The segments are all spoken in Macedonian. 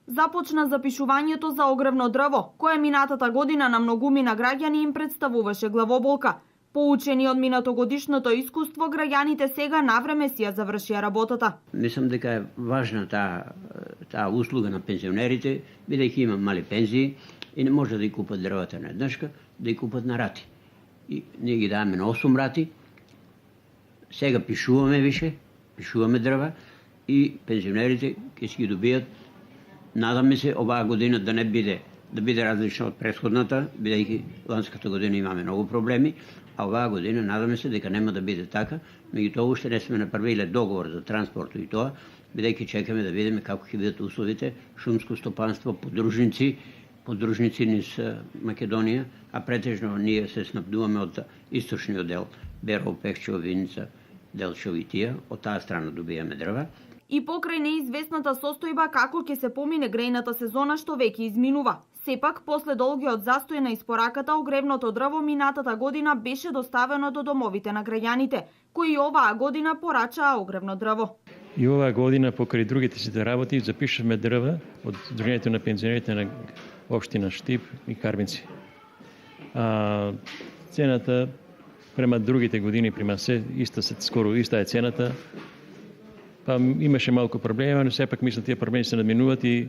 Започна запишувањето за огревно дрво, кое минатата година на многумина граѓани им представуваше главоболка. Поучени од минатогодишното искуство, граѓаните сега навреме си ја завршија работата. Мислам дека е важна таа услуга на пензионерите, бидејќи има мали пензии и не може да ги купат дрвата на еднашка, да ги купат на рати. И ние ги даваме на 8 рати. Сега пишуваме дрва и пензионерите ќе си ги добијат. Надаме се оваа година да биде различна од претходната, бидејќи ланската година имаме многу проблеми, а оваа година надаме се дека нема да биде така, меѓутоа уште не сме направиле договор за транспорт и тоа, бидејќи чекаме да видиме како ќе бидат условите, шумско стопанство, подружници низ Македонија, а претежно ние се снабдуваме од источниот дел, Берово, Пехчево, Виница, Делчево и Тија, од таа страна добијаме дрва. И покрај неизвестната состојба како ќе се помине грејната сезона што веќе изминува. Сепак, после долгиот застој на испораката, огревното дрво минатата година беше доставено до домовите на граѓаните, кои оваа година порачаа огревно дрво. И оваа година, покрај другите сите работи, запишавме дрва од Сдруженијето на пензионерите на општина Штип и Карбинци. Цената према другите години, према скоро иста е цената. Па имаше малку проблеми, но сепак мислам тие проблеми се надминуваат и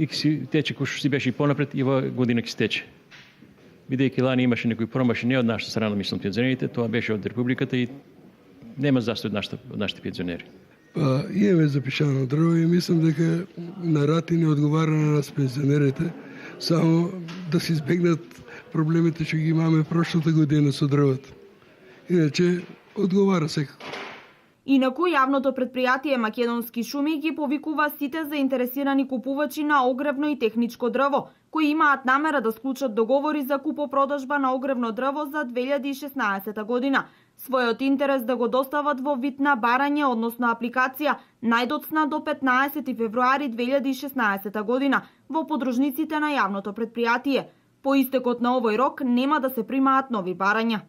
си тече кој што си беше и понапред и оваа година ќе стече. Бидејќи лани имаше некои промаши не од нашата страна, мислам пензионерите, тоа беше од републиката и нема застој од нашите пензионери. Па имаме запишано дрво и мислам дека на рати не одговара на нас пензионерите, само да се избегнат проблемите што ги имаме прошлата година со дрвото. Иначе одговара секако. Инаку, јавното предпријатие Македонски шуми ги повикува сите заинтересирани купувачи на огревно и техничко дрво, кои имаат намера да склучат договори за купопродажба на огревно дрво за 2016 година. Својот интерес да го достават во вид на барање, односно апликација, најдоцна до 15 февруари 2016 година во подружниците на јавното предпријатие. По истекот на овој рок нема да се примаат нови барања.